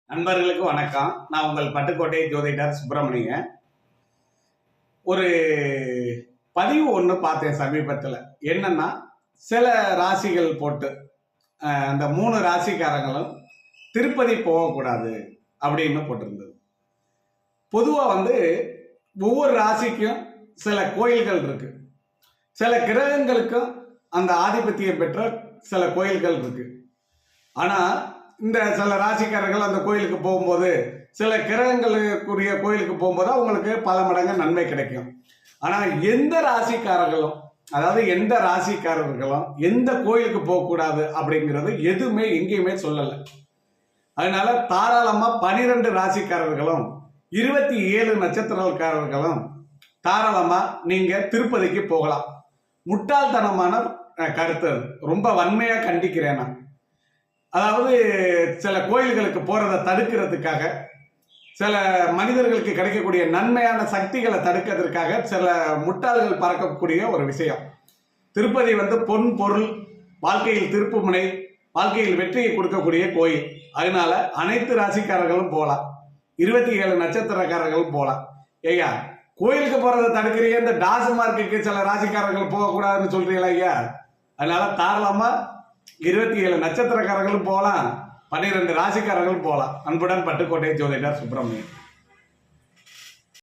நண்பர்களுக்கு வணக்கம். நான் உங்கள் பட்டுக்கோட்டை ஜோதிடர் சுப்பிரமணியன். ஒரு பதிவு ஒன்று பார்த்தேன் சமீபத்தில். என்னன்னா, சில ராசிகள் போட்டு அந்த 3 ராசிக்காரங்களும் திருப்பதி போகக்கூடாது அப்படின்னு போட்டிருந்தது. பொதுவாக ஒவ்வொரு ராசிக்கும் சில கோயில்கள் இருக்கு, சில கிரகங்களுக்கும் அந்த ஆதிபத்தியம் பெற்ற சில கோயில்கள் இருக்கு. ஆனால் இந்த சில ராசிக்காரர்கள் அந்த கோயிலுக்கு போகும்போது, சில கிரகங்களுக்குரிய கோயிலுக்கு போகும்போது அவங்களுக்கு பல மடங்கு நன்மை கிடைக்கும். ஆனால் எந்த ராசிக்காரர்களும் எந்த கோயிலுக்கு போகக்கூடாது அப்படிங்கிறது எதுவுமே எங்கேயுமே சொல்லலை. அதனால தாராளமா 12 ராசிக்காரர்களும் 27 நட்சத்திரக்காரர்களும் தாராளமா நீங்க திருப்பதிக்கு போகலாம். முட்டாள்தனமான கருத்து, ரொம்ப வன்மையா கண்டிக்கிறேன் நான். அதாவது சில கோயில்களுக்கு போறதை தடுக்கிறதுக்காக, சில மனிதர்களுக்கு கிடைக்கக்கூடிய நன்மையான சக்திகளை தடுக்கிறதுக்காக சில முட்டாள்கள் பறக்கக்கூடிய ஒரு விஷயம். திருப்பதி பொன் பொருள், வாழ்க்கையில் திருப்புமுனை, வாழ்க்கையில் வெற்றியை கொடுக்கக்கூடிய கோயில். அதனால அனைத்து ராசிக்காரர்களும் போகலாம், 27 நட்சத்திரக்காரர்களும் போகலாம். ஐயா, கோயிலுக்கு போறதை தடுக்கிறீங்க, இந்த டாஸ்மார்க்கு சில ராசிக்காரர்கள் போகக்கூடாதுன்னு சொல்றீங்களா ஐயா? அதனால தாராளமா 27 நட்சத்திரக்காரர்களும் போகலாம், 12 ராசிக்காரர்களும் போகலாம். அன்புடன் பட்டுக்கோட்டை ஜோதிடர் சுப்பிரமணியன்.